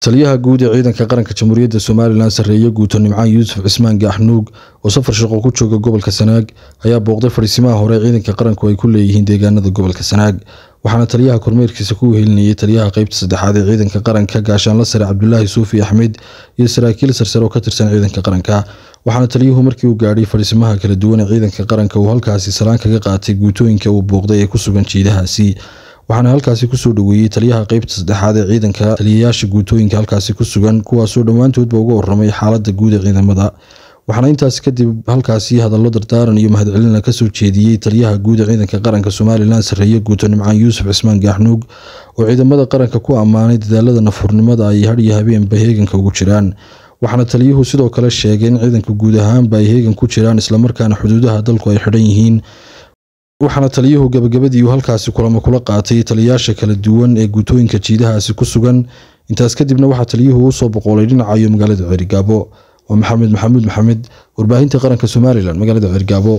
taliyaha guud ee ciidanka qaranka Jamhuuriyadda Soomaaliland sareeyo guuto Nimcaan Yuusuf Cismaan Gaxnuug oo safar shaqo ku jooga gobolka Sanaag ayaa booqday fariisimaha hore ciidanka qaranku ay ku leeyihiin deegaanada gobolka Sanaag waxaana taliyaha kormeerkiisa ku wehelinayay taliyaha qaybta saddexaad ee ciidanka qaranka Gaashaanle Sare Cabdullaahi Suufi Axmed iyo saraakiil sarsare oo ka tirsan ciidanka qaranka waxaana taliyuhu markii uu gaadhay fariisimaha kala duwan ee ciidanka qaranka uu halkaasi salaan kaga qaatay guutooyinka uu booqday ee ku sugan jiidahaasi waxaana halkaasi ku soo dhaweeyay taliyaha qaybta saddexaad ee ciidanka taliyayaasha guutooyinka halkaasi ku sugan kuwaas oo dhammaantoodba uga warramay xaaladda guud ee ciidamada waxaana intaas kadib halkaasi hadallo dardaaran iyo mahadcelin ka soo jeediyay taliyaha guud ee ciidanka qaranka Soomaaliland sareeyo guuto Nimcaan Yuusuf Cismaan Gaxnuug oo ciidamada qaranka ku ammaanay dadaalada nafurnimada ay har iyo habeenba heeganka ugu jiraan waxaana taliyuhu sidoo kale sheegay in ciidanka guud ahaanba ay heegan ku jiraan isla markaana xuduudaha dalku ay xidhan yihiin waxaana taliyuhu gabagabadii uu halkaasi kulamo kula qaatay taliyayaasha kala duwan ee guutooyinka jiidahaasi ku sugan intaas kadibna waxa taliyuhu u soo boqolay dhinaca magaalada Cerigabo oo Maxamed warbaahinta qaranka Soomaaliland magaalada Cerigabo